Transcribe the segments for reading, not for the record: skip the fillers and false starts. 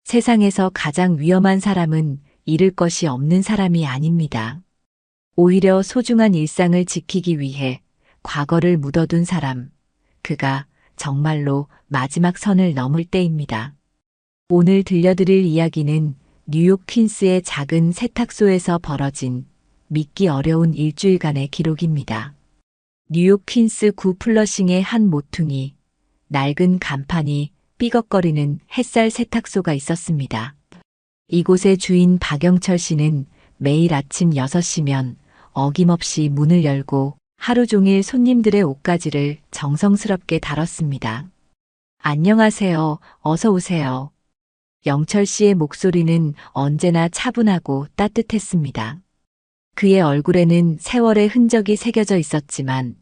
세상에서 가장 위험한 사람은 잃을 것이 없는 사람이 아닙니다. 오히려 소중한 일상을 지키기 위해 과거를 묻어둔 사람, 그가 정말로 마지막 선을 넘을 때입니다. 오늘 들려드릴 이야기는 뉴욕 퀸스의 작은 세탁소에서 벌어진 믿기 어려운 일주일간의 기록입니다. 뉴욕 퀸스 구 플러싱의 한 모퉁이, 낡은 간판이 삐걱거리는 햇살 세탁소가 있었습니다. 이곳의 주인 박영철 씨는 매일 아침 6시면 어김없이 문을 열고 하루 종일 손님들의 옷가지를 정성스럽게 다뤘습니다. 안녕하세요. 어서 오세요. 영철 씨의 목소리는 언제나 차분하고 따뜻했습니다. 그의 얼굴에는 세월의 흔적이 새겨져 있었지만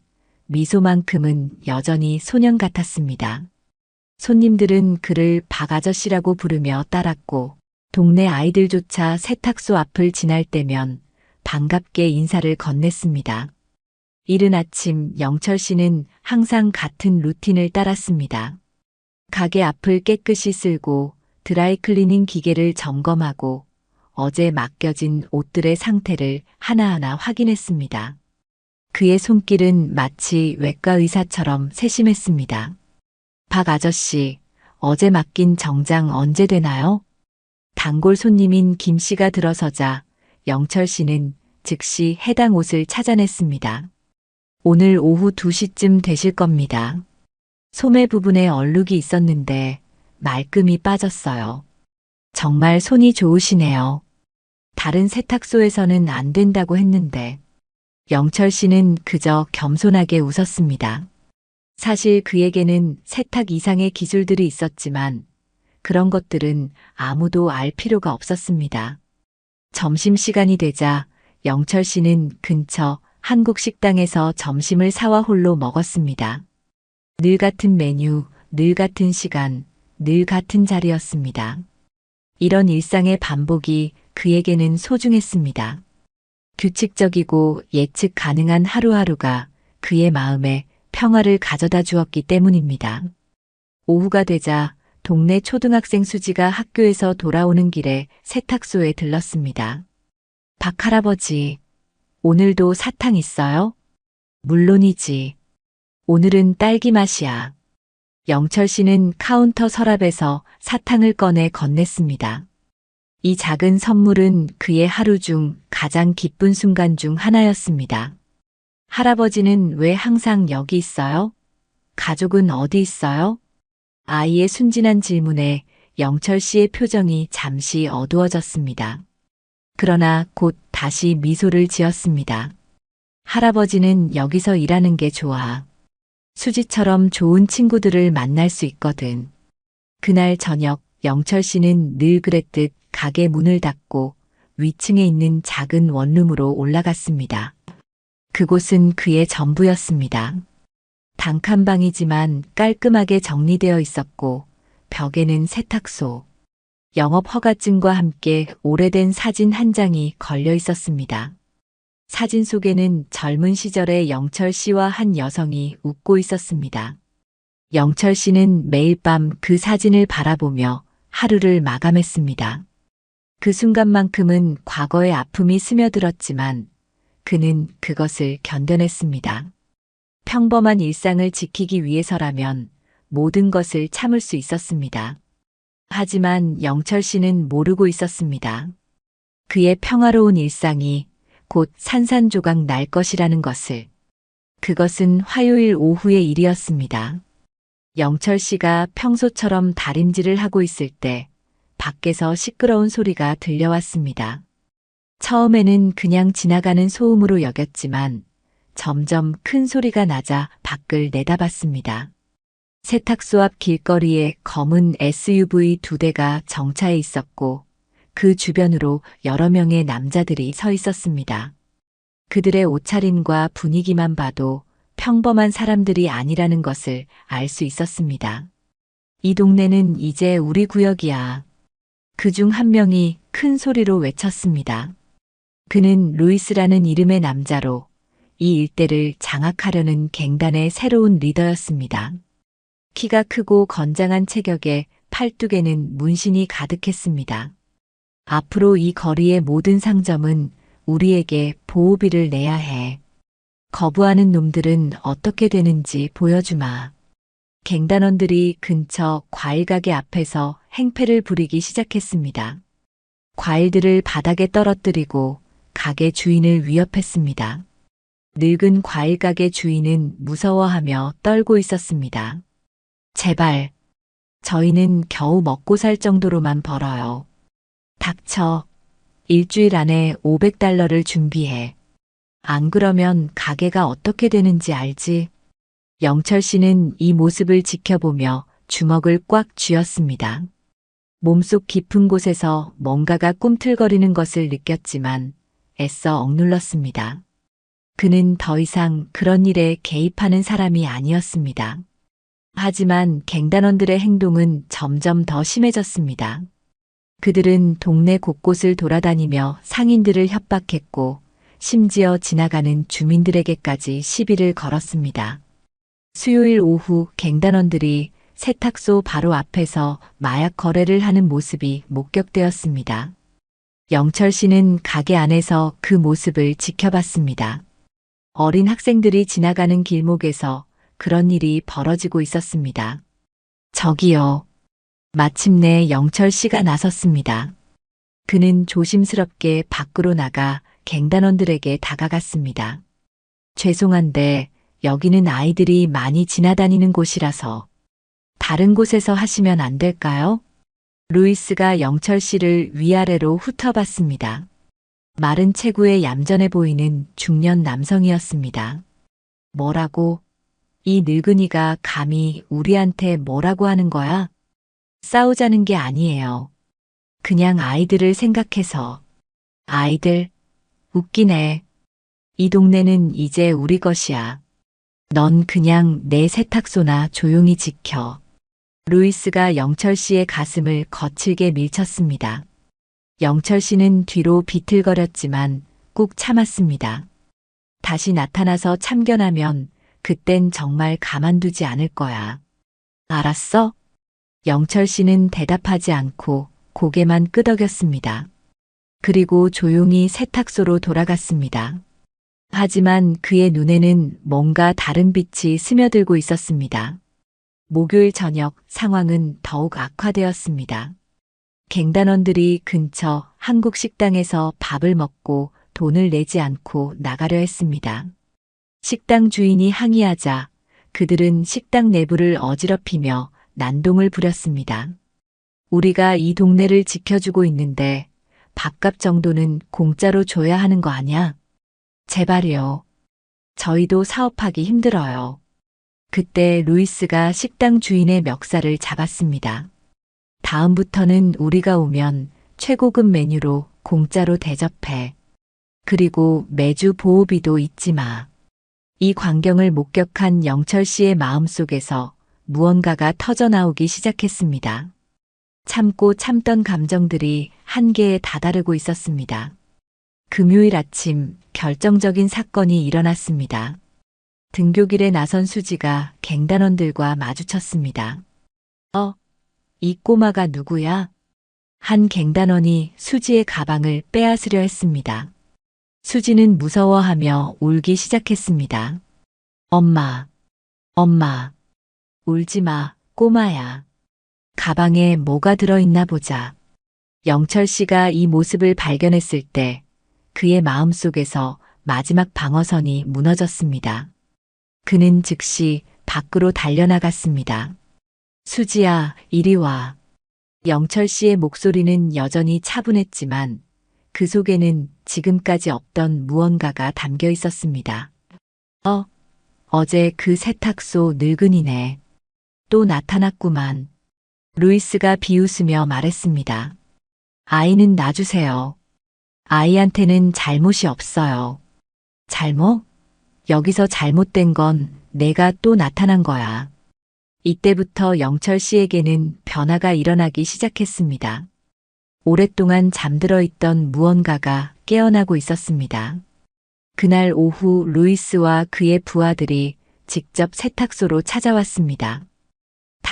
미소만큼은 여전히 소년 같았습니다. 손님들은 그를 박 아저씨라고 부르며 따랐고 동네 아이들조차 세탁소 앞을 지날 때면 반갑게 인사를 건넸습니다. 이른 아침 영철 씨는 항상 같은 루틴을 따랐습니다. 가게 앞을 깨끗이 쓸고 드라이클리닝 기계를 점검하고 어제 맡겨진 옷들의 상태를 하나하나 확인했습니다. 그의 손길은 마치 외과 의사처럼 세심했습니다. 박 아저씨, 어제 맡긴 정장 언제 되나요? 단골 손님인 김 씨가 들어서자 영철 씨는 즉시 해당 옷을 찾아냈습니다. 오늘 오후 2시쯤 되실 겁니다. 소매 부분에 얼룩이 있었는데 말끔히 빠졌어요. 정말 손이 좋으시네요. 다른 세탁소에서는 안 된다고 했는데 영철 씨는 그저 겸손하게 웃었습니다. 사실 그에게는 세탁 이상의 기술들이 있었지만 그런 것들은 아무도 알 필요가 없었습니다. 점심시간이 되자 영철 씨는 근처 한국 식당에서 점심을 사와 홀로 먹었습니다. 늘 같은 메뉴, 늘 같은 시간, 늘 같은 자리였습니다. 이런 일상의 반복이 그에게는 소중했습니다. 규칙적이고 예측 가능한 하루하루가 그의 마음에 평화를 가져다 주었기 때문입니다. 오후가 되자 동네 초등학생 수지가 학교에서 돌아오는 길에 세탁소에 들렀습니다. 박 할아버지, 오늘도 사탕 있어요? 물론이지. 오늘은 딸기 맛이야. 영철 씨는 카운터 서랍에서 사탕을 꺼내 건넸습니다. 이 작은 선물은 그의 하루 중 가장 기쁜 순간 중 하나였습니다. 할아버지는 왜 항상 여기 있어요? 가족은 어디 있어요? 아이의 순진한 질문에 영철 씨의 표정이 잠시 어두워졌습니다. 그러나 곧 다시 미소를 지었습니다. 할아버지는 여기서 일하는 게 좋아. 수지처럼 좋은 친구들을 만날 수 있거든. 그날 저녁 영철 씨는 늘 그랬듯 가게 문을 닫고 위층에 있는 작은 원룸으로 올라갔습니다. 그곳은 그의 전부였습니다. 단칸방이지만 깔끔하게 정리되어 있었고 벽에는 세탁소, 영업 허가증과 함께 오래된 사진 한 장이 걸려 있었습니다. 사진 속에는 젊은 시절의 영철 씨와 한 여성이 웃고 있었습니다. 영철 씨는 매일 밤 그 사진을 바라보며 하루를 마감했습니다. 그 순간만큼은 과거의 아픔이 스며들었지만 그는 그것을 견뎌냈습니다. 평범한 일상을 지키기 위해서라면 모든 것을 참을 수 있었습니다. 하지만 영철 씨는 모르고 있었습니다. 그의 평화로운 일상이 곧 산산조각 날 것이라는 것을. 그것은 화요일 오후의 일이었습니다. 영철 씨가 평소처럼 다림질을 하고 있을 때 밖에서 시끄러운 소리가 들려왔습니다. 처음에는 그냥 지나가는 소음으로 여겼지만 점점 큰 소리가 나자 밖을 내다봤습니다. 세탁소 앞 길거리에 검은 SUV 2대가 정차해 있었고 그 주변으로 여러 명의 남자들이 서 있었습니다. 그들의 옷차림과 분위기만 봐도 평범한 사람들이 아니라는 것을 알 수 있었습니다. 이 동네는 이제 우리 구역이야. 그중 한 명이 큰 소리로 외쳤습니다. 그는 루이스라는 이름의 남자로 이 일대를 장악하려는 갱단의 새로운 리더였습니다. 키가 크고 건장한 체격에 팔뚝에는 문신이 가득했습니다. 앞으로 이 거리의 모든 상점은 우리에게 보호비를 내야 해. 거부하는 놈들은 어떻게 되는지 보여주마. 갱단원들이 근처 과일 가게 앞에서 행패를 부리기 시작했습니다. 과일들을 바닥에 떨어뜨리고 가게 주인을 위협했습니다. 늙은 과일 가게 주인은 무서워하며 떨고 있었습니다. 제발, 저희는 겨우 먹고 살 정도로만 벌어요. 닥쳐. 일주일 안에 $500를 준비해. 안 그러면 가게가 어떻게 되는지 알지? 영철 씨는 이 모습을 지켜보며 주먹을 꽉 쥐었습니다. 몸속 깊은 곳에서 뭔가가 꿈틀거리는 것을 느꼈지만 애써 억눌렀습니다. 그는 더 이상 그런 일에 개입하는 사람이 아니었습니다. 하지만 갱단원들의 행동은 점점 더 심해졌습니다. 그들은 동네 곳곳을 돌아다니며 상인들을 협박했고 심지어 지나가는 주민들에게까지 시비를 걸었습니다. 수요일 오후 갱단원들이 세탁소 바로 앞에서 마약 거래를 하는 모습이 목격되었습니다. 영철 씨는 가게 안에서 그 모습을 지켜봤습니다. 어린 학생들이 지나가는 길목에서 그런 일이 벌어지고 있었습니다. 저기요. 마침내 영철 씨가 나섰습니다. 그는 조심스럽게 밖으로 나가 갱단원들에게 다가갔습니다. 죄송한데 여기는 아이들이 많이 지나다니는 곳이라서 다른 곳에서 하시면 안 될까요? 루이스가 영철 씨를 위아래로 훑어봤습니다. 마른 체구에 얌전해 보이는 중년 남성이었습니다. 뭐라고? 이 늙은이가 감히 우리한테 뭐라고 하는 거야? 싸우자는 게 아니에요. 그냥 아이들을 생각해서. 아이들? 웃기네. 이 동네는 이제 우리 것이야. 넌 그냥 내 세탁소나 조용히 지켜. 루이스가 영철 씨의 가슴을 거칠게 밀쳤습니다. 영철 씨는 뒤로 비틀거렸지만 꾹 참았습니다. 다시 나타나서 참견하면 그땐 정말 가만두지 않을 거야. 알았어? 영철 씨는 대답하지 않고 고개만 끄덕였습니다. 그리고 조용히 세탁소로 돌아갔습니다. 하지만 그의 눈에는 뭔가 다른 빛이 스며들고 있었습니다. 목요일 저녁 상황은 더욱 악화되었습니다. 갱단원들이 근처 한국 식당에서 밥을 먹고 돈을 내지 않고 나가려 했습니다. 식당 주인이 항의하자 그들은 식당 내부를 어지럽히며 난동을 부렸습니다. 우리가 이 동네를 지켜주고 있는데 밥값 정도는 공짜로 줘야 하는 거 아냐? 제발이요. 저희도 사업하기 힘들어요. 그때 루이스가 식당 주인의 멱살을 잡았습니다. 다음부터는 우리가 오면 최고급 메뉴로 공짜로 대접해. 그리고 매주 보호비도 잊지 마. 이 광경을 목격한 영철 씨의 마음속에서 무언가가 터져나오기 시작했습니다. 참고 참던 감정들이 한계에 다다르고 있었습니다. 금요일 아침 결정적인 사건이 일어났습니다. 등교길에 나선 수지가 갱단원들과 마주쳤습니다. 이 꼬마가 누구야? 한 갱단원이 수지의 가방을 빼앗으려 했습니다. 수지는 무서워하며 울기 시작했습니다. 엄마, 엄마, 울지 마, 꼬마야. 가방에 뭐가 들어있나 보자. 영철 씨가 이 모습을 발견했을 때 그의 마음속에서 마지막 방어선이 무너졌습니다. 그는 즉시 밖으로 달려나갔습니다. 수지야, 이리 와. 영철 씨의 목소리는 여전히 차분했지만 그 속에는 지금까지 없던 무언가가 담겨 있었습니다. 어제 그 세탁소 늙은이네. 또 나타났구만. 루이스가 비웃으며 말했습니다. 아이는 놔주세요. 아이한테는 잘못이 없어요. 잘못? 여기서 잘못된 건 내가 또 나타난 거야. 이때부터 영철 씨에게는 변화가 일어나기 시작했습니다. 오랫동안 잠들어 있던 무언가가 깨어나고 있었습니다. 그날 오후 루이스와 그의 부하들이 직접 세탁소로 찾아왔습니다.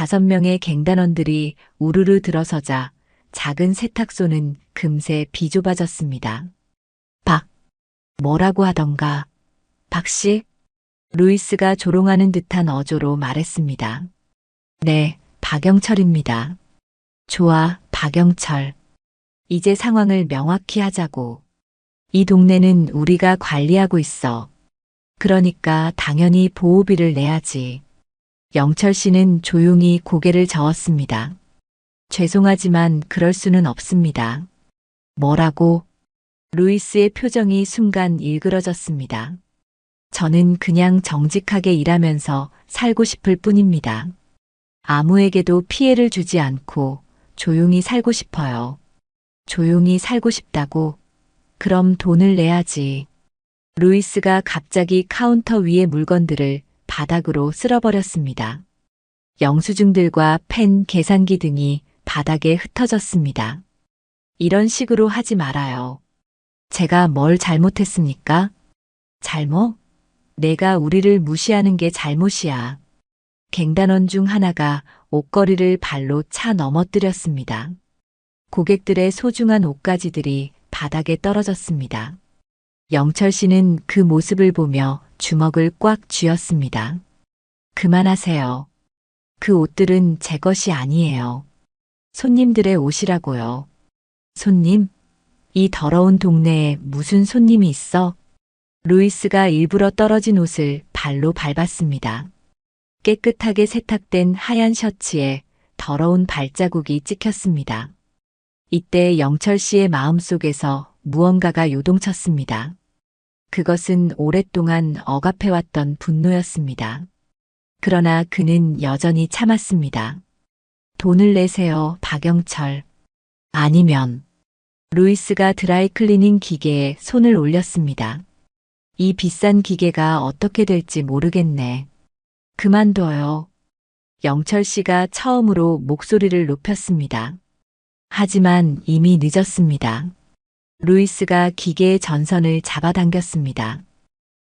5명의 갱단원들이 우르르 들어서자 작은 세탁소는 금세 비좁아졌습니다. 박, 뭐라고 하던가. 박씨? 루이스가 조롱하는 듯한 어조로 말했습니다. 네, 박영철입니다. 좋아, 박영철. 이제 상황을 명확히 하자고. 이 동네는 우리가 관리하고 있어. 그러니까 당연히 보호비를 내야지. 영철 씨는 조용히 고개를 저었습니다. 죄송하지만 그럴 수는 없습니다. 뭐라고? 루이스의 표정이 순간 일그러졌습니다. 저는 그냥 정직하게 일하면서 살고 싶을 뿐입니다. 아무에게도 피해를 주지 않고 조용히 살고 싶어요. 조용히 살고 싶다고? 그럼 돈을 내야지. 루이스가 갑자기 카운터 위의 물건들을 바닥으로 쓸어버렸습니다. 영수증들과 펜, 계산기 등이 바닥에 흩어졌습니다. 이런 식으로 하지 말아요. 제가 뭘 잘못했습니까? 잘못? 내가 우리를 무시하는 게 잘못이야. 갱단원 중 하나가 옷걸이를 발로 차 넘어뜨렸습니다. 고객들의 소중한 옷가지들이 바닥에 떨어졌습니다. 영철 씨는 그 모습을 보며 주먹을 꽉 쥐었습니다. 그만하세요. 그 옷들은 제 것이 아니에요. 손님들의 옷이라고요. 손님? 이 더러운 동네에 무슨 손님이 있어? 루이스가 일부러 떨어진 옷을 발로 밟았습니다. 깨끗하게 세탁된 하얀 셔츠에 더러운 발자국이 찍혔습니다. 이때 영철 씨의 마음속에서 무언가가 요동쳤습니다. 그것은 오랫동안 억압해왔던 분노였습니다. 그러나 그는 여전히 참았습니다. 돈을 내세요, 박영철. 아니면 루이스가 드라이클리닝 기계에 손을 올렸습니다. 이 비싼 기계가 어떻게 될지 모르겠네. 그만둬요. 영철 씨가 처음으로 목소리를 높였습니다. 하지만 이미 늦었습니다. 루이스가 기계의 전선을 잡아당겼습니다.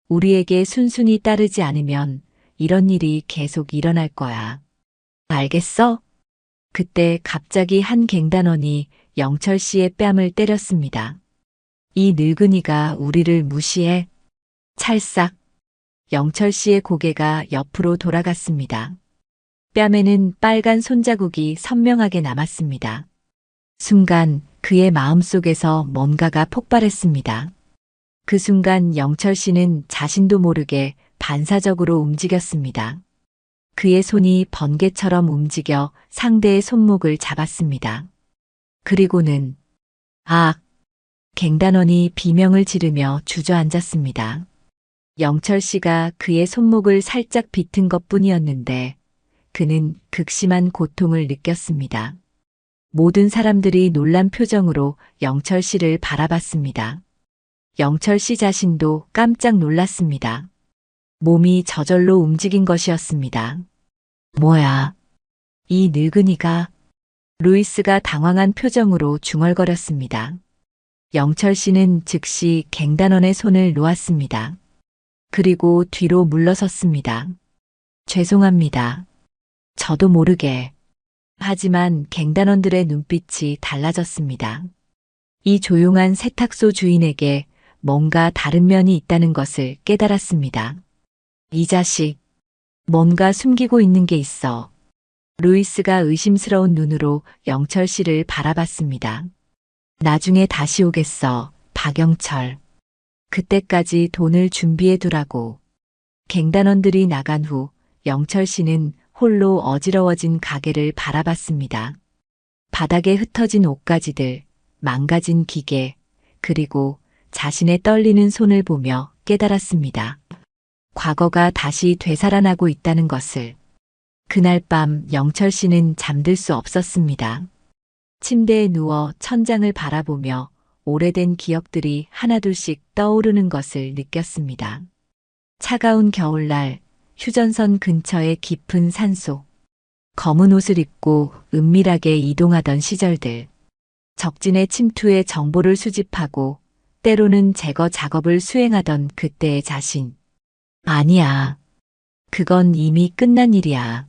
우리에게 순순히 따르지 않으면 이런 일이 계속 일어날 거야. 알겠어? 그때 갑자기 한 갱단원이 영철 씨의 뺨을 때렸습니다. 이 늙은이가 우리를 무시해? 찰싹. 영철 씨의 고개가 옆으로 돌아갔습니다. 뺨에는 빨간 손자국이 선명하게 남았습니다. 순간 그의 마음속에서 뭔가가 폭발했습니다. 그 순간 영철 씨는 자신도 모르게 반사적으로 움직였습니다. 그의 손이 번개처럼 움직여 상대의 손목을 잡았습니다. 그리고는 갱단원이 비명을 지르며 주저앉았습니다. 영철 씨가 그의 손목을 살짝 비튼 것뿐이었는데 그는 극심한 고통을 느꼈습니다. 모든 사람들이 놀란 표정으로 영철 씨를 바라봤습니다. 영철 씨 자신도 깜짝 놀랐습니다. 몸이 저절로 움직인 것이었습니다. 뭐야? 이 늙은이가? 루이스가 당황한 표정으로 중얼거렸습니다. 영철 씨는 즉시 갱단원의 손을 놓았습니다. 그리고 뒤로 물러섰습니다. 죄송합니다. 저도 모르게. 하지만 갱단원들의 눈빛이 달라졌습니다. 이 조용한 세탁소 주인에게 뭔가 다른 면이 있다는 것을 깨달았습니다. 이 자식, 뭔가 숨기고 있는 게 있어. 루이스가 의심스러운 눈으로 영철 씨를 바라봤습니다. 나중에 다시 오겠어, 박영철. 그때까지 돈을 준비해 두라고. 갱단원들이 나간 후 영철 씨는 홀로 어지러워진 가게를 바라봤습니다. 바닥에 흩어진 옷가지들, 망가진 기계, 그리고 자신의 떨리는 손을 보며 깨달았습니다. 과거가 다시 되살아나고 있다는 것을. 그날 밤 영철 씨는 잠들 수 없었습니다. 침대에 누워 천장을 바라보며 오래된 기억들이 하나둘씩 떠오르는 것을 느꼈습니다. 차가운 겨울날, 휴전선 근처의 깊은 산속, 검은 옷을 입고 은밀하게 이동하던 시절들, 적진의 침투에 정보를 수집하고 때로는 제거 작업을 수행하던 그때의 자신. 아니야. 그건 이미 끝난 일이야.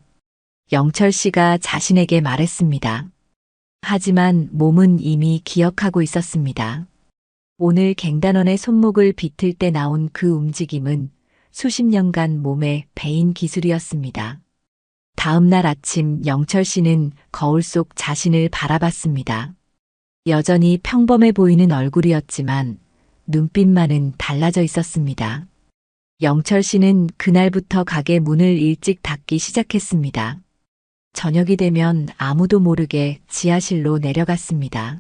영철 씨가 자신에게 말했습니다. 하지만 몸은 이미 기억하고 있었습니다. 오늘 갱단원의 손목을 비틀 때 나온 그 움직임은 수십 년간 몸에 배인 기술이었습니다. 다음 날 아침 영철 씨는 거울 속 자신을 바라봤습니다. 여전히 평범해 보이는 얼굴이었지만 눈빛만은 달라져 있었습니다. 영철 씨는 그날부터 가게 문을 일찍 닫기 시작했습니다. 저녁이 되면 아무도 모르게 지하실로 내려갔습니다.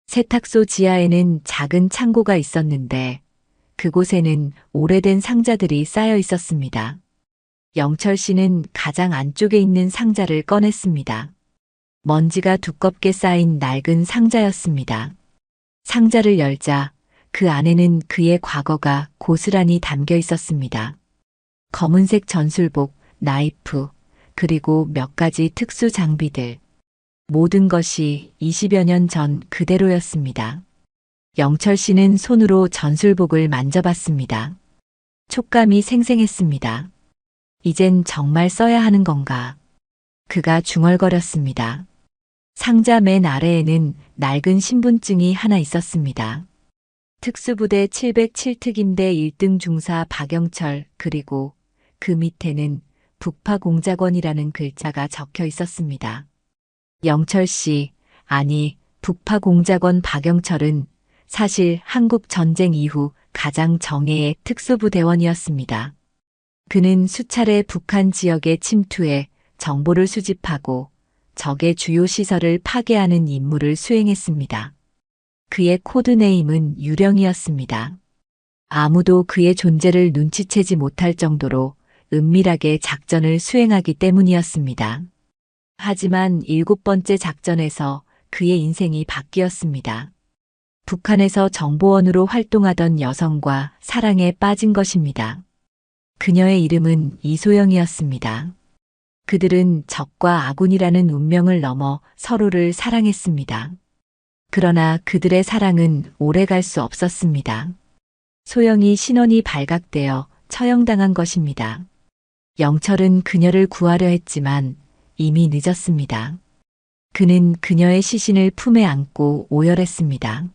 세탁소 지하에는 작은 창고가 있었는데 그곳에는 오래된 상자들이 쌓여 있었습니다. 영철 씨는 가장 안쪽에 있는 상자를 꺼냈습니다. 먼지가 두껍게 쌓인 낡은 상자였습니다. 상자를 열자 그 안에는 그의 과거가 고스란히 담겨 있었습니다. 검은색 전술복, 나이프, 그리고 몇 가지 특수 장비들. 모든 것이 20여 년 전 그대로였습니다. 영철 씨는 손으로 전술복을 만져봤습니다. 촉감이 생생했습니다. 이젠 정말 써야 하는 건가? 그가 중얼거렸습니다. 상자 맨 아래에는 낡은 신분증이 하나 있었습니다. 특수부대 707특임대 1등 중사 박영철, 그리고 그 밑에는 북파공작원이라는 글자가 적혀 있었습니다. 영철 씨, 아니, 북파공작원 박영철은 사실 한국 전쟁 이후 가장 정예의 특수부대원이었습니다. 그는 수차례 북한 지역에 침투해 정보를 수집하고 적의 주요 시설을 파괴하는 임무를 수행했습니다. 그의 코드네임은 유령이었습니다. 아무도 그의 존재를 눈치채지 못할 정도로 은밀하게 작전을 수행하기 때문이었습니다. 하지만 7번째 작전에서 그의 인생이 바뀌었습니다. 북한에서 정보원으로 활동하던 여성과 사랑에 빠진 것입니다. 그녀의 이름은 이소영이었습니다. 그들은 적과 아군이라는 운명을 넘어 서로를 사랑했습니다. 그러나 그들의 사랑은 오래갈 수 없었습니다. 소영이 신원이 발각되어 처형당한 것입니다. 영철은 그녀를 구하려 했지만 이미 늦었습니다. 그는 그녀의 시신을 품에 안고 오열했습니다.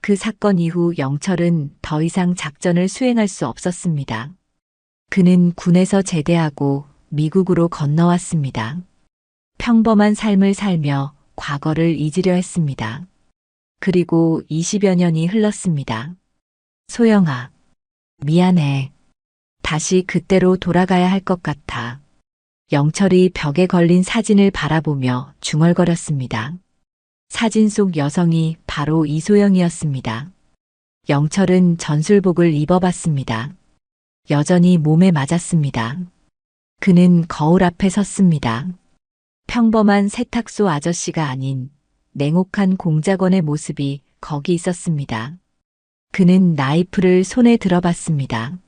그 사건 이후 영철은 더 이상 작전을 수행할 수 없었습니다. 그는 군에서 제대하고 미국으로 건너왔습니다. 평범한 삶을 살며 과거를 잊으려 했습니다. 그리고 20여 년이 흘렀습니다. 소영아, 미안해. 다시 그때로 돌아가야 할 것 같아. 영철이 벽에 걸린 사진을 바라보며 중얼거렸습니다. 사진 속 여성이 바로 이소영이었습니다. 영철은 전술복을 입어봤습니다. 여전히 몸에 맞았습니다. 그는 거울 앞에 섰습니다. 평범한 세탁소 아저씨가 아닌 냉혹한 공작원의 모습이 거기 있었습니다. 그는 나이프를 손에 들어봤습니다.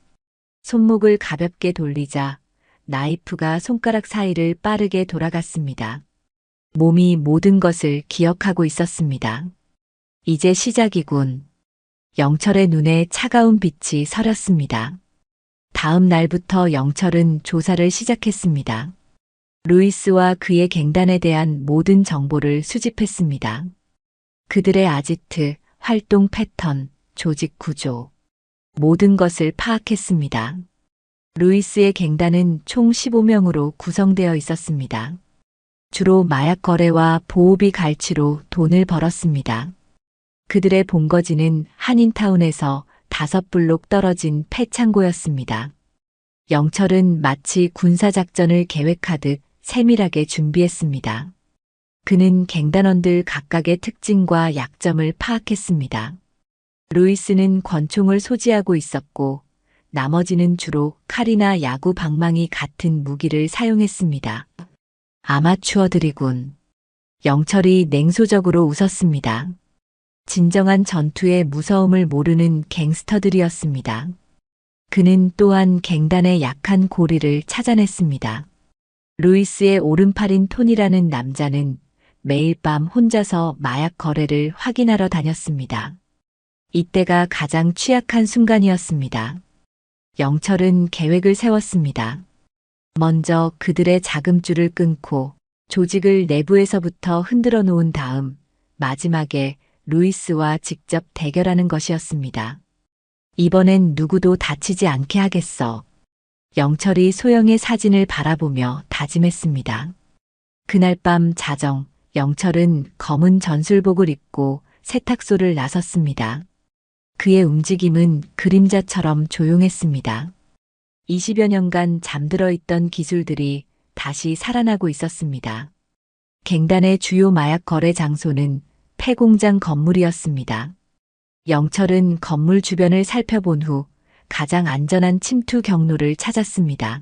손목을 가볍게 돌리자 나이프가 손가락 사이를 빠르게 돌아갔습니다. 몸이 모든 것을 기억하고 있었습니다. 이제 시작이군. 영철의 눈에 차가운 빛이 서렸습니다. 다음 날부터 영철은 조사를 시작했습니다. 루이스와 그의 갱단에 대한 모든 정보를 수집했습니다. 그들의 아지트, 활동 패턴, 조직 구조, 모든 것을 파악했습니다. 루이스의 갱단은 총 15명으로 구성되어 있었습니다. 주로 마약 거래와 보호비 갈취로 돈을 벌었습니다. 그들의 본거지는 한인타운에서 5블록 떨어진 폐창고였습니다. 영철은 마치 군사작전을 계획하듯 세밀하게 준비했습니다. 그는 갱단원들 각각의 특징과 약점을 파악했습니다. 루이스는 권총을 소지하고 있었고 나머지는 주로 칼이나 야구 방망이 같은 무기를 사용했습니다. 아마추어들이군. 영철이 냉소적으로 웃었습니다. 진정한 전투의 무서움을 모르는 갱스터들이었습니다. 그는 또한 갱단의 약한 고리를 찾아냈습니다. 루이스의 오른팔인 톤이라는 남자는 매일 밤 혼자서 마약 거래를 확인하러 다녔습니다. 이때가 가장 취약한 순간이었습니다. 영철은 계획을 세웠습니다. 먼저 그들의 자금줄을 끊고 조직을 내부에서부터 흔들어 놓은 다음 마지막에 루이스와 직접 대결하는 것이었습니다. 이번엔 누구도 다치지 않게 하겠어. 영철이 소영의 사진을 바라보며 다짐했습니다. 그날 밤 자정, 영철은 검은 전술복을 입고 세탁소를 나섰습니다. 그의 움직임은 그림자처럼 조용했습니다. 20여 년간 잠들어 있던 기술들이 다시 살아나고 있었습니다. 갱단의 주요 마약 거래 장소는 폐공장 건물이었습니다. 영철은 건물 주변을 살펴본 후 가장 안전한 침투 경로를 찾았습니다.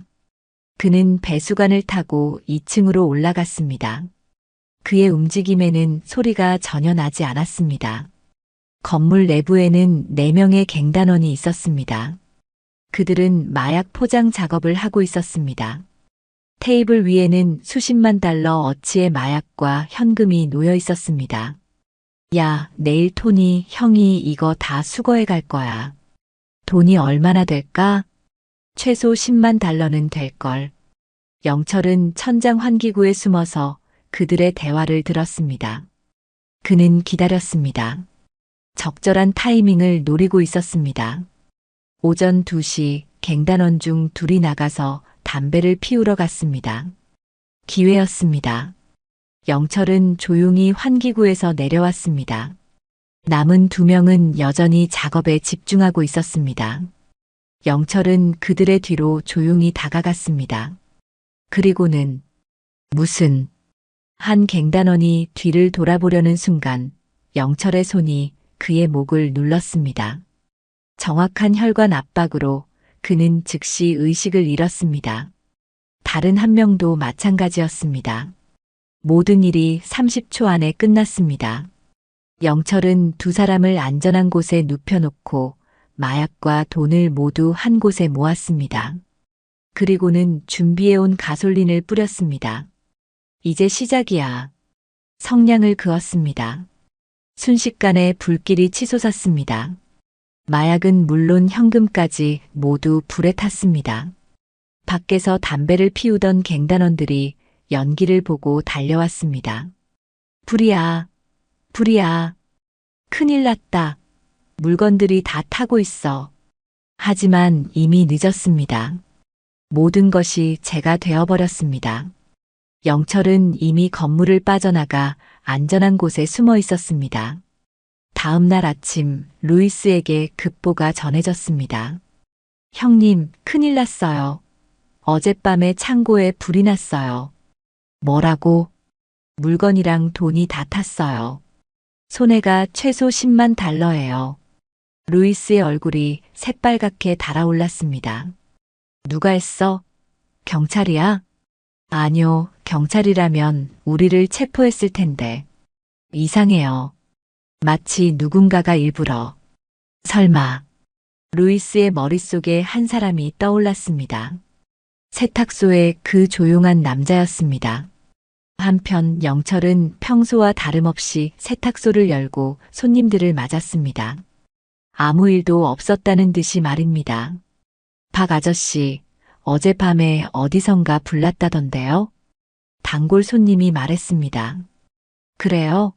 그는 배수관을 타고 2층으로 올라갔습니다. 그의 움직임에는 소리가 전혀 나지 않았습니다. 건물 내부에는 4명의 갱단원이 있었습니다. 그들은 마약 포장 작업을 하고 있었습니다. 테이블 위에는 수십만 달러 어치의 마약과 현금이 놓여 있었습니다. 야, 내일 토니 형이 이거 다 수거해 갈 거야. 돈이 얼마나 될까? 최소 10만 달러는 될걸. 영철은 천장 환기구에 숨어서 그들의 대화를 들었습니다. 그는 기다렸습니다. 적절한 타이밍을 노리고 있었습니다. 오전 2시 갱단원 중 둘이 나가서 담배를 피우러 갔습니다. 기회였습니다. 영철은 조용히 환기구에서 내려왔습니다. 남은 2명은 여전히 작업에 집중하고 있었습니다. 영철은 그들의 뒤로 조용히 다가갔습니다. 그리고는 무슨 한 갱단원이 뒤를 돌아보려는 순간 영철의 손이 그의 목을 눌렀습니다. 정확한 혈관 압박으로 그는 즉시 의식을 잃었습니다. 다른 한 명도 마찬가지였습니다. 모든 일이 30초 안에 끝났습니다. 영철은 2 사람을 안전한 곳에 눕혀놓고 마약과 돈을 모두 한 곳에 모았습니다. 그리고는 준비해온 가솔린을 뿌렸습니다. 이제 시작이야. 성냥을 그었습니다. 순식간에 불길이 치솟았습니다. 마약은 물론 현금까지 모두 불에 탔습니다. 밖에서 담배를 피우던 갱단원들이 연기를 보고 달려왔습니다. 불이야, 불이야. 큰일 났다. 물건들이 다 타고 있어. 하지만 이미 늦었습니다. 모든 것이 제가 되어버렸습니다. 영철은 이미 건물을 빠져나가 안전한 곳에 숨어 있었습니다. 다음 날 아침 루이스에게 급보가 전해졌습니다. 형님, 큰일 났어요. 어젯밤에 창고에 불이 났어요. 뭐라고? 물건이랑 돈이 다 탔어요. 손해가 최소 10만 달러예요. 루이스의 얼굴이 새빨갛게 달아올랐습니다. 누가 했어? 경찰이야? 아니요, 경찰이라면 우리를 체포했을 텐데. 이상해요. 마치 누군가가 일부러. 설마. 루이스의 머릿속에 한 사람이 떠올랐습니다. 세탁소의 그 조용한 남자였습니다. 한편 영철은 평소와 다름없이 세탁소를 열고 손님들을 맞았습니다. 아무 일도 없었다는 듯이 말입니다. 박 아저씨, 어젯밤에 어디선가 불났다던데요? 단골 손님이 말했습니다. 그래요?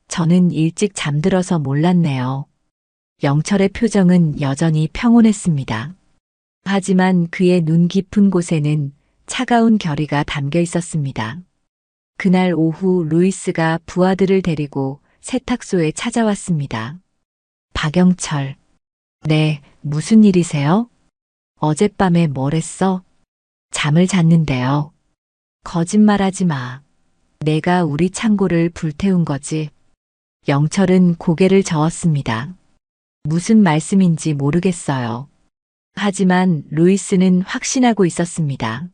저는 일찍 잠들어서 몰랐네요. 영철의 표정은 여전히 평온했습니다. 하지만 그의 눈 깊은 곳에는 차가운 결의가 담겨 있었습니다. 그날 오후 루이스가 부하들을 데리고 세탁소에 찾아왔습니다. 박영철. 네, 무슨 일이세요? 어젯밤에 뭘 했어? 잠을 잤는데요. 거짓말하지 마. 내가 우리 창고를 불태운 거지. 영철은 고개를 저었습니다. 무슨 말씀인지 모르겠어요. 하지만 루이스는 확신하고 있었습니다.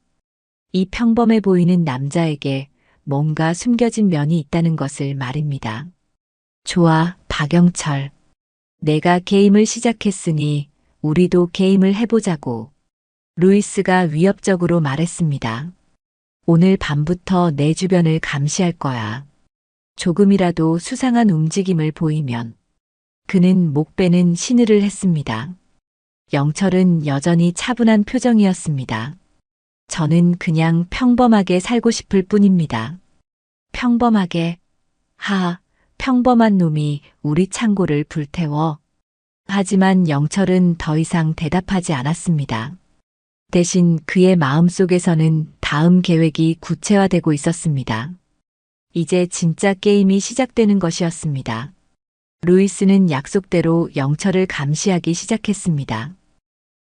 이 평범해 보이는 남자에게 뭔가 숨겨진 면이 있다는 것을 말입니다. 좋아, 박영철. 내가 게임을 시작했으니 우리도 게임을 해보자고. 루이스가 위협적으로 말했습니다. 오늘 밤부터 내 주변을 감시할 거야. 조금이라도 수상한 움직임을 보이면. 그는 목 베는 신호를 했습니다. 영철은 여전히 차분한 표정이었습니다. 저는 그냥 평범하게 살고 싶을 뿐입니다. 평범하게. 평범한 놈이 우리 창고를 불태워. 하지만 영철은 더 이상 대답하지 않았습니다. 대신 그의 마음속에서는 다음 계획이 구체화되고 있었습니다. 이제 진짜 게임이 시작되는 것이었습니다. 루이스는 약속대로 영철을 감시하기 시작했습니다.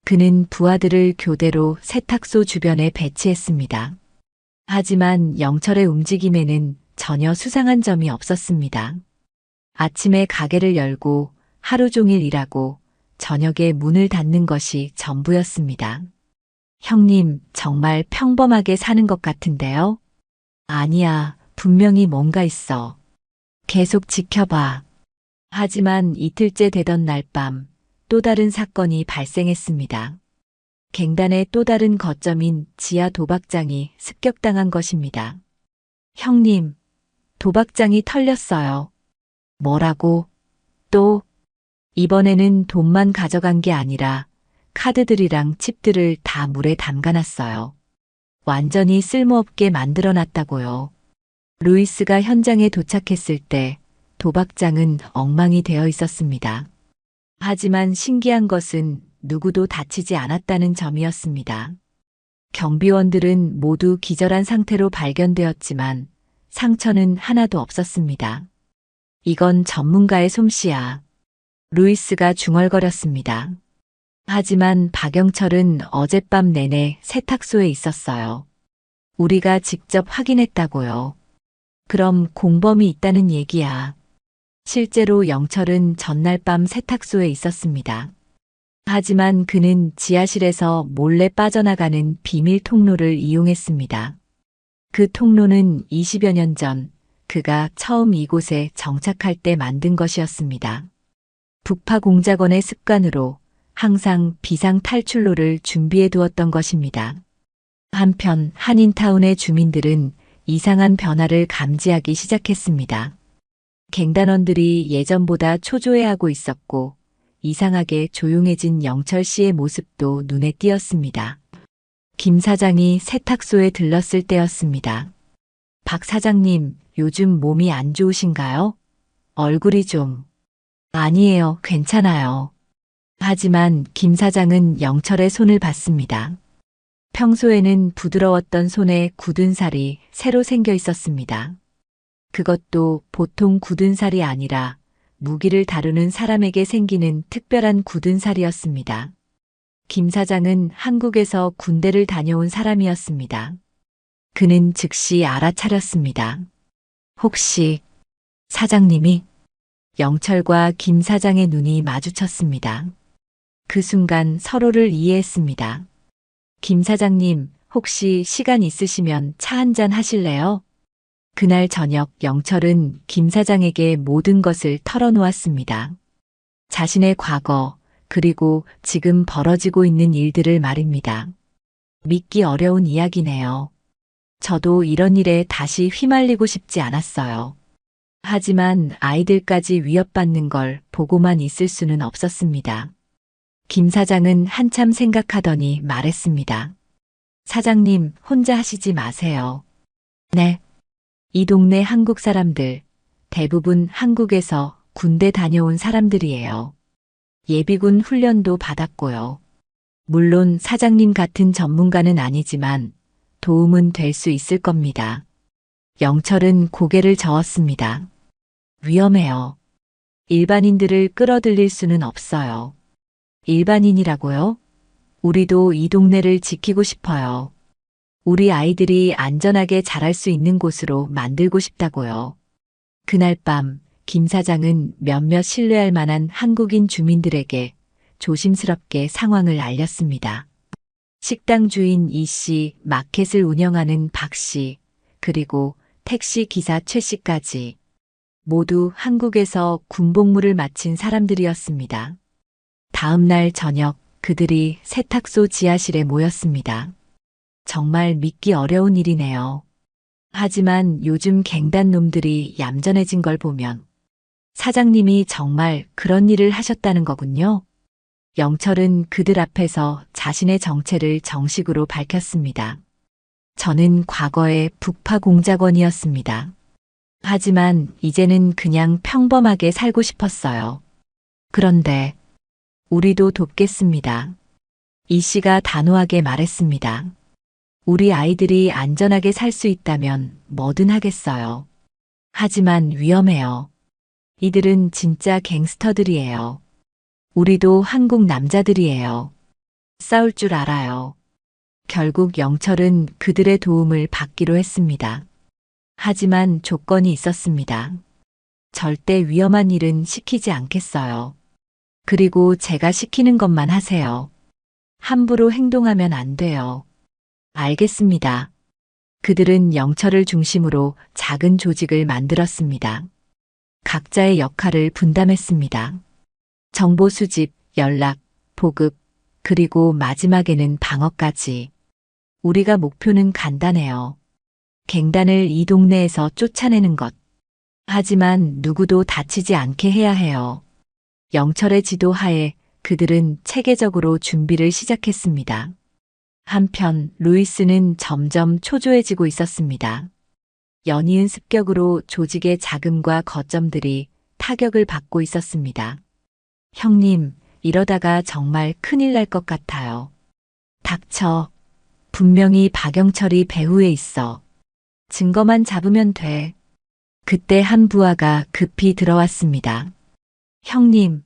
그는 부하들을 교대로 세탁소 주변에 배치했습니다. 하지만 영철의 움직임에는 전혀 수상한 점이 없었습니다. 아침에 가게를 열고 하루 종일 일하고 저녁에 문을 닫는 것이 전부였습니다. 형님, 정말 평범하게 사는 것 같은데요? 아니야, 분명히 뭔가 있어. 계속 지켜봐. 하지만 이틀째 되던 날 밤, 또 다른 사건이 발생했습니다. 갱단의 또 다른 거점인 지하 도박장이 습격당한 것입니다. 형님, 도박장이 털렸어요. 뭐라고? 또? 이번에는 돈만 가져간 게 아니라 카드들이랑 칩들을 다 물에 담가놨어요. 완전히 쓸모없게 만들어놨다고요. 루이스가 현장에 도착했을 때 도박장은 엉망이 되어 있었습니다. 하지만 신기한 것은 누구도 다치지 않았다는 점이었습니다. 경비원들은 모두 기절한 상태로 발견되었지만 상처는 하나도 없었습니다. 이건 전문가의 솜씨야. 루이스가 중얼거렸습니다. 하지만 박영철은 어젯밤 내내 세탁소에 있었어요. 우리가 직접 확인했다고요. 그럼 공범이 있다는 얘기야. 실제로 영철은 전날 밤 세탁소에 있었습니다. 하지만 그는 지하실에서 몰래 빠져나가는 비밀 통로를 이용했습니다. 그 통로는 20여 년 전 그가 처음 이곳에 정착할 때 만든 것이었습니다. 북파 공작원의 습관으로 항상 비상 탈출로를 준비해 두었던 것입니다. 한편 한인타운의 주민들은 이상한 변화를 감지하기 시작했습니다. 갱단원들이 예전보다 초조해하고 있었고 이상하게 조용해진 영철 씨의 모습도 눈에 띄었습니다. 김 사장이 세탁소에 들렀을 때였습니다. 박 사장님, 요즘 몸이 안 좋으신가요? 얼굴이 좀... 아니에요, 괜찮아요. 하지만 김 사장은 영철의 손을 봤습니다. 평소에는 부드러웠던 손에 굳은 살이 새로 생겨 있었습니다. 그것도 보통 굳은 살이 아니라 무기를 다루는 사람에게 생기는 특별한 굳은 살이었습니다. 김 사장은 한국에서 군대를 다녀온 사람이었습니다. 그는 즉시 알아차렸습니다. 혹시 사장님이? 영철과 김 사장의 눈이 마주쳤습니다. 그 순간 서로를 이해했습니다. 김 사장님, 혹시 시간 있으시면 차 한잔 하실래요? 그날 저녁 영철은 김 사장에게 모든 것을 털어놓았습니다. 자신의 과거, 그리고 지금 벌어지고 있는 일들을 말입니다. 믿기 어려운 이야기네요. 저도 이런 일에 다시 휘말리고 싶지 않았어요. 하지만 아이들까지 위협받는 걸 보고만 있을 수는 없었습니다. 김 사장은 한참 생각하더니 말했습니다. 사장님, 혼자 하시지 마세요. 네. 이 동네 한국 사람들, 대부분 한국에서 군대 다녀온 사람들이에요. 예비군 훈련도 받았고요. 물론 사장님 같은 전문가는 아니지만 도움은 될 수 있을 겁니다. 영철은 고개를 저었습니다. 위험해요. 일반인들을 끌어들일 수는 없어요. 일반인이라고요? 우리도 이 동네를 지키고 싶어요. 우리 아이들이 안전하게 자랄 수 있는 곳으로 만들고 싶다고요. 그날 밤 김 사장은 몇몇 신뢰할 만한 한국인 주민들에게 조심스럽게 상황을 알렸습니다. 식당 주인 이 씨, 마켓을 운영하는 박 씨, 그리고 택시 기사 최 씨까지 모두 한국에서 군복무를 마친 사람들이었습니다. 다음 날 저녁 그들이 세탁소 지하실에 모였습니다. 정말 믿기 어려운 일이네요. 하지만 요즘 갱단 놈들이 얌전해진 걸 보면 사장님이 정말 그런 일을 하셨다는 거군요. 영철은 그들 앞에서 자신의 정체를 정식으로 밝혔습니다. 저는 과거의 북파 공작원이었습니다. 하지만 이제는 그냥 평범하게 살고 싶었어요. 그런데 우리도 돕겠습니다. 이 씨가 단호하게 말했습니다. 우리 아이들이 안전하게 살 수 있다면 뭐든 하겠어요. 하지만 위험해요. 이들은 진짜 갱스터들이에요. 우리도 한국 남자들이에요. 싸울 줄 알아요. 결국 영철은 그들의 도움을 받기로 했습니다. 하지만 조건이 있었습니다. 절대 위험한 일은 시키지 않겠어요. 그리고 제가 시키는 것만 하세요. 함부로 행동하면 안 돼요. 알겠습니다. 그들은 영철을 중심으로 작은 조직을 만들었습니다. 각자의 역할을 분담했습니다. 정보 수집, 연락, 보급, 그리고 마지막에는 방어까지. 우리가 목표는 간단해요. 갱단을 이 동네에서 쫓아내는 것. 하지만 누구도 다치지 않게 해야 해요. 영철의 지도 하에 그들은 체계적으로 준비를 시작했습니다. 한편 루이스는 점점 초조해지고 있었습니다. 연이은 습격으로 조직의 자금과 거점들이 타격을 받고 있었습니다. 형님, 이러다가 정말 큰일 날 것 같아요. 닥쳐. 분명히 박영철이 배후에 있어. 증거만 잡으면 돼. 그때 한 부하가 급히 들어왔습니다. 형님,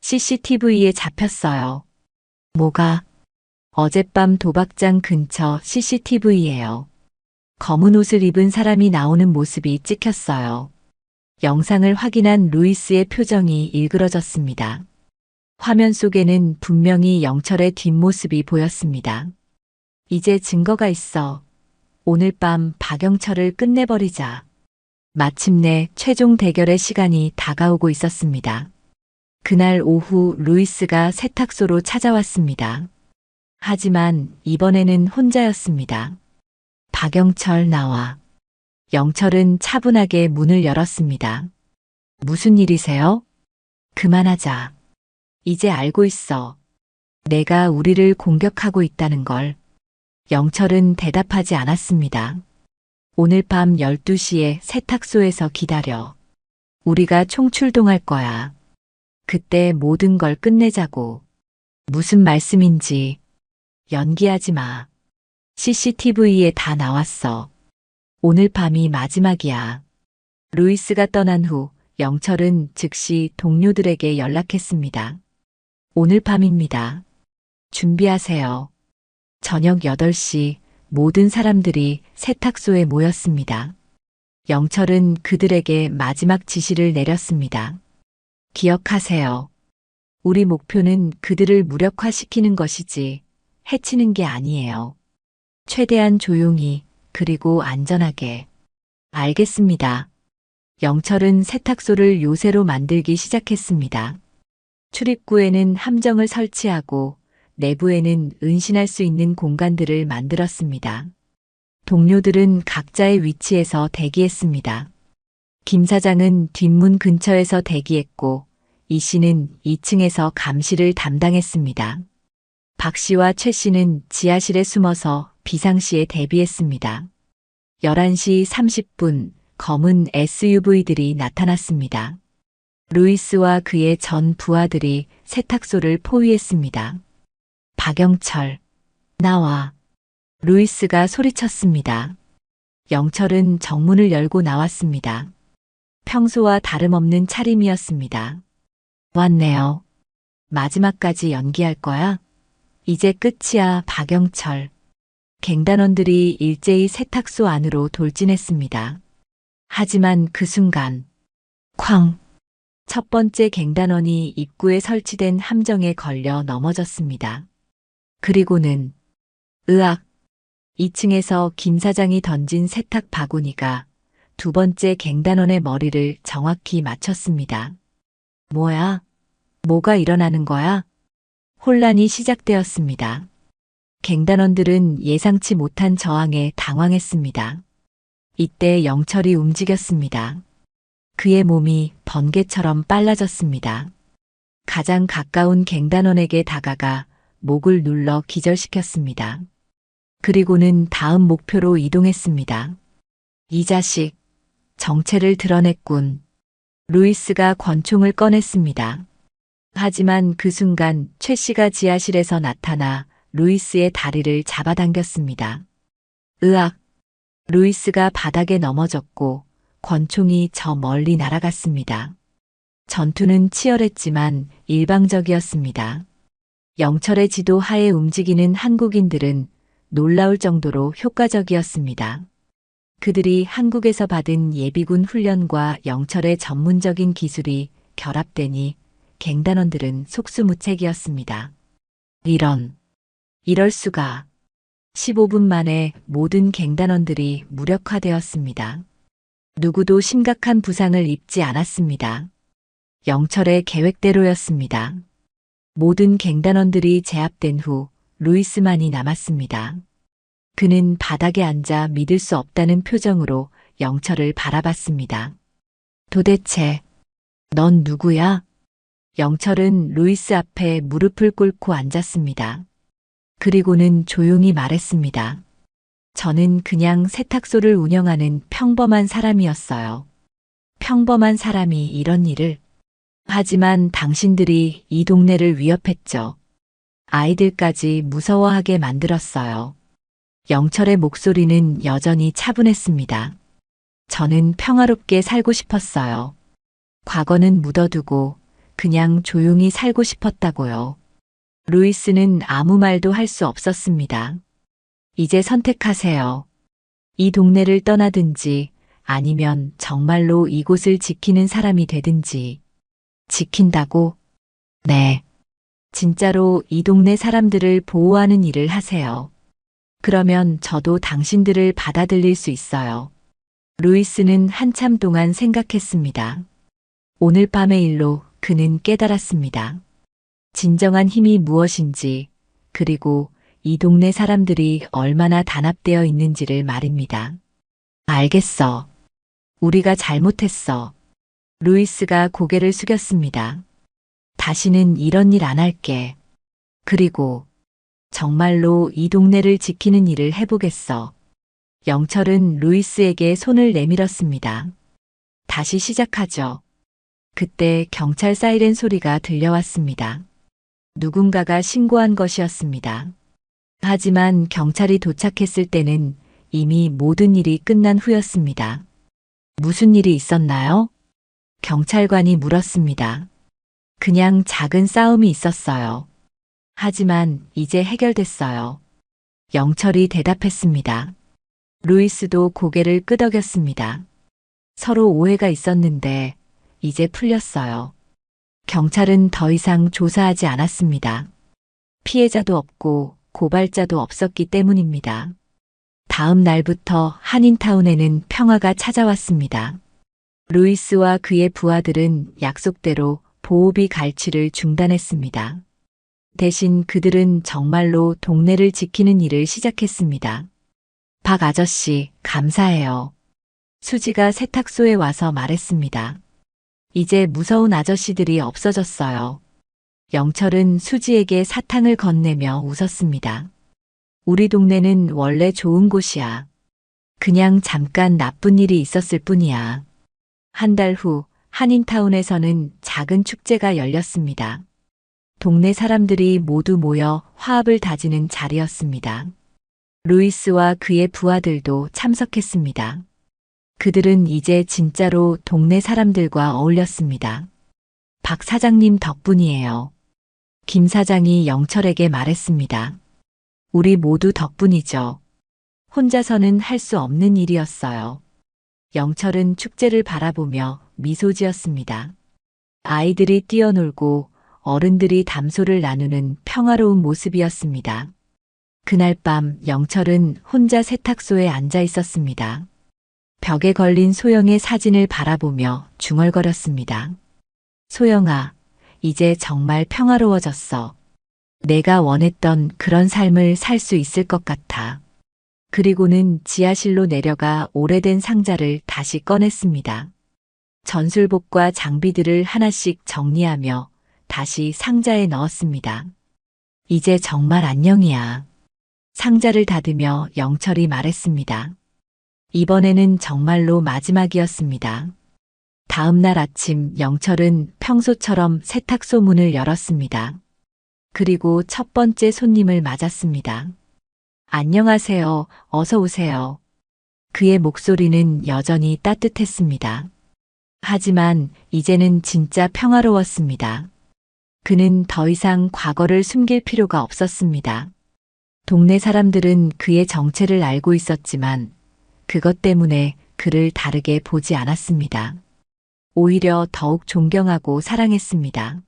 CCTV에 잡혔어요. 뭐가? 어젯밤 도박장 근처 CCTV예요. 검은 옷을 입은 사람이 나오는 모습이 찍혔어요. 영상을 확인한 루이스의 표정이 일그러졌습니다. 화면 속에는 분명히 영철의 뒷모습이 보였습니다. 이제 증거가 있어. 오늘 밤 박영철을 끝내버리자. 마침내 최종 대결의 시간이 다가오고 있었습니다. 그날 오후 루이스가 세탁소로 찾아왔습니다. 하지만 이번에는 혼자였습니다. 박영철 나와. 영철은 차분하게 문을 열었습니다. 무슨 일이세요? 그만하자. 이제 알고 있어. 내가 우리를 공격하고 있다는 걸. 영철은 대답하지 않았습니다. 오늘 밤 12시에 세탁소에서 기다려. 우리가 총출동할 거야. 그때 모든 걸 끝내자고. 무슨 말씀인지. 연기하지 마. CCTV에 다 나왔어. 오늘 밤이 마지막이야. 루이스가 떠난 후 영철은 즉시 동료들에게 연락했습니다. 오늘 밤입니다. 준비하세요. 저녁 8시 모든 사람들이 세탁소에 모였습니다. 영철은 그들에게 마지막 지시를 내렸습니다. 기억하세요. 우리 목표는 그들을 무력화시키는 것이지 해치는 게 아니에요. 최대한 조용히 그리고 안전하게. 알겠습니다. 영철은 세탁소를 요새로 만들기 시작했습니다. 출입구에는 함정을 설치하고 내부에는 은신할 수 있는 공간들을 만들었습니다. 동료들은 각자의 위치에서 대기했습니다. 김 사장은 뒷문 근처에서 대기했고 이 씨는 2층에서 감시를 담당했습니다. 박 씨와 최 씨는 지하실에 숨어서 비상시에 대비했습니다. 11시 30분 검은 SUV들이 나타났습니다. 루이스와 그의 전 부하들이 세탁소를 포위했습니다. 박영철, 나와. 루이스가 소리쳤습니다. 영철은 정문을 열고 나왔습니다. 평소와 다름없는 차림이었습니다. 왔네요. 마지막까지 연기할 거야? 이제 끝이야, 박영철. 갱단원들이 일제히 세탁소 안으로 돌진했습니다. 하지만 그 순간, 쾅! 첫 번째 갱단원이 입구에 설치된 함정에 걸려 넘어졌습니다. 그리고는, 으악! 2층에서 김 사장이 던진 세탁 바구니가 두 번째 갱단원의 머리를 정확히 맞췄습니다. 뭐야? 뭐가 일어나는 거야? 혼란이 시작되었습니다. 갱단원들은 예상치 못한 저항에 당황했습니다. 이때 영철이 움직였습니다. 그의 몸이 번개처럼 빨라졌습니다. 가장 가까운 갱단원에게 다가가 목을 눌러 기절시켰습니다. 그리고는 다음 목표로 이동했습니다. 이 자식, 정체를 드러냈군. 루이스가 권총을 꺼냈습니다. 하지만 그 순간 최 씨가 지하실에서 나타나 루이스의 다리를 잡아당겼습니다. 으악! 루이스가 바닥에 넘어졌고 권총이 저 멀리 날아갔습니다. 전투는 치열했지만 일방적이었습니다. 영철의 지도 하에 움직이는 한국인들은 놀라울 정도로 효과적이었습니다. 그들이 한국에서 받은 예비군 훈련과 영철의 전문적인 기술이 결합되니 갱단원들은 속수무책이었습니다. 이럴 수가. 15분 만에 모든 갱단원들이 무력화되었습니다. 누구도 심각한 부상을 입지 않았습니다. 영철의 계획대로였습니다. 모든 갱단원들이 제압된 후 루이스만이 남았습니다. 그는 바닥에 앉아 믿을 수 없다는 표정으로 영철을 바라봤습니다. 도대체 넌 누구야? 영철은 루이스 앞에 무릎을 꿇고 앉았습니다. 그리고는 조용히 말했습니다. 저는 그냥 세탁소를 운영하는 평범한 사람이었어요. 평범한 사람이 이런 일을. 하지만 당신들이 이 동네를 위협했죠. 아이들까지 무서워하게 만들었어요. 영철의 목소리는 여전히 차분했습니다. 저는 평화롭게 살고 싶었어요. 과거는 묻어두고 그냥 조용히 살고 싶었다고요. 루이스는 아무 말도 할 수 없었습니다. 이제 선택하세요. 이 동네를 떠나든지 아니면 정말로 이곳을 지키는 사람이 되든지. 지킨다고? 네. 진짜로 이 동네 사람들을 보호하는 일을 하세요. 그러면 저도 당신들을 받아들일 수 있어요. 루이스는 한참 동안 생각했습니다. 오늘 밤의 일로 그는 깨달았습니다. 진정한 힘이 무엇인지, 그리고 이 동네 사람들이 얼마나 단합되어 있는지를 말입니다. 알겠어. 우리가 잘못했어. 루이스가 고개를 숙였습니다. 다시는 이런 일 안 할게. 그리고 정말로 이 동네를 지키는 일을 해보겠어. 영철은 루이스에게 손을 내밀었습니다. 다시 시작하죠. 그때 경찰 사이렌 소리가 들려왔습니다. 누군가가 신고한 것이었습니다. 하지만 경찰이 도착했을 때는 이미 모든 일이 끝난 후였습니다. 무슨 일이 있었나요? 경찰관이 물었습니다. 그냥 작은 싸움이 있었어요. 하지만 이제 해결됐어요. 영철이 대답했습니다. 루이스도 고개를 끄덕였습니다. 서로 오해가 있었는데 이제 풀렸어요. 경찰은 더 이상 조사하지 않았습니다. 피해자도 없고 고발자도 없었기 때문입니다. 다음 날부터 한인타운에는 평화가 찾아왔습니다. 루이스와 그의 부하들은 약속대로 보호비 갈취를 중단했습니다. 대신 그들은 정말로 동네를 지키는 일을 시작했습니다. 박 아저씨, 감사해요. 수지가 세탁소에 와서 말했습니다. 이제 무서운 아저씨들이 없어졌어요. 영철은 수지에게 사탕을 건네며 웃었습니다. 우리 동네는 원래 좋은 곳이야. 그냥 잠깐 나쁜 일이 있었을 뿐이야. 한 달 후 한인타운에서는 작은 축제가 열렸습니다. 동네 사람들이 모두 모여 화합을 다지는 자리였습니다. 루이스와 그의 부하들도 참석했습니다. 그들은 이제 진짜로 동네 사람들과 어울렸습니다. 박 사장님 덕분이에요. 김 사장이 영철에게 말했습니다. 우리 모두 덕분이죠. 혼자서는 할 수 없는 일이었어요. 영철은 축제를 바라보며 미소 지었습니다. 아이들이 뛰어놀고 어른들이 담소를 나누는 평화로운 모습이었습니다. 그날 밤 영철은 혼자 세탁소에 앉아 있었습니다. 벽에 걸린 소영의 사진을 바라보며 중얼거렸습니다. 소영아, 이제 정말 평화로워졌어. 내가 원했던 그런 삶을 살 수 있을 것 같아. 그리고는 지하실로 내려가 오래된 상자를 다시 꺼냈습니다. 전술복과 장비들을 하나씩 정리하며 다시 상자에 넣었습니다. 이제 정말 안녕이야. 상자를 닫으며 영철이 말했습니다. 이번에는 정말로 마지막이었습니다. 다음 날 아침 영철은 평소처럼 세탁소 문을 열었습니다. 그리고 첫 번째 손님을 맞았습니다. 안녕하세요. 어서 오세요. 그의 목소리는 여전히 따뜻했습니다. 하지만 이제는 진짜 평화로웠습니다. 그는 더 이상 과거를 숨길 필요가 없었습니다. 동네 사람들은 그의 정체를 알고 있었지만 그것 때문에 그를 다르게 보지 않았습니다. 오히려 더욱 존경하고 사랑했습니다.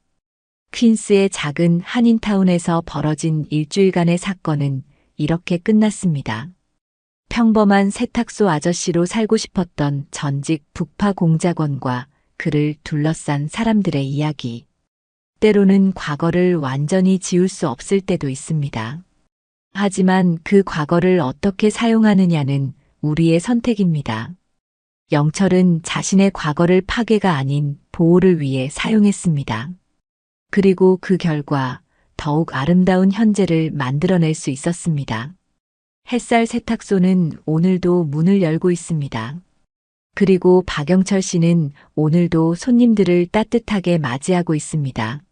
퀸스의 작은 한인타운에서 벌어진 일주일간의 사건은 이렇게 끝났습니다. 평범한 세탁소 아저씨로 살고 싶었던 전직 북파 공작원과 그를 둘러싼 사람들의 이야기. 때로는 과거를 완전히 지울 수 없을 때도 있습니다. 하지만 그 과거를 어떻게 사용하느냐는 우리의 선택입니다. 영철은 자신의 과거를 파괴가 아닌 보호를 위해 사용했습니다. 그리고 그 결과 더욱 아름다운 현재를 만들어낼 수 있었습니다. 햇살 세탁소는 오늘도 문을 열고 있습니다. 그리고 박영철 씨는 오늘도 손님들을 따뜻하게 맞이하고 있습니다.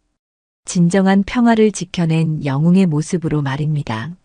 진정한 평화를 지켜낸 영웅의 모습으로 말입니다.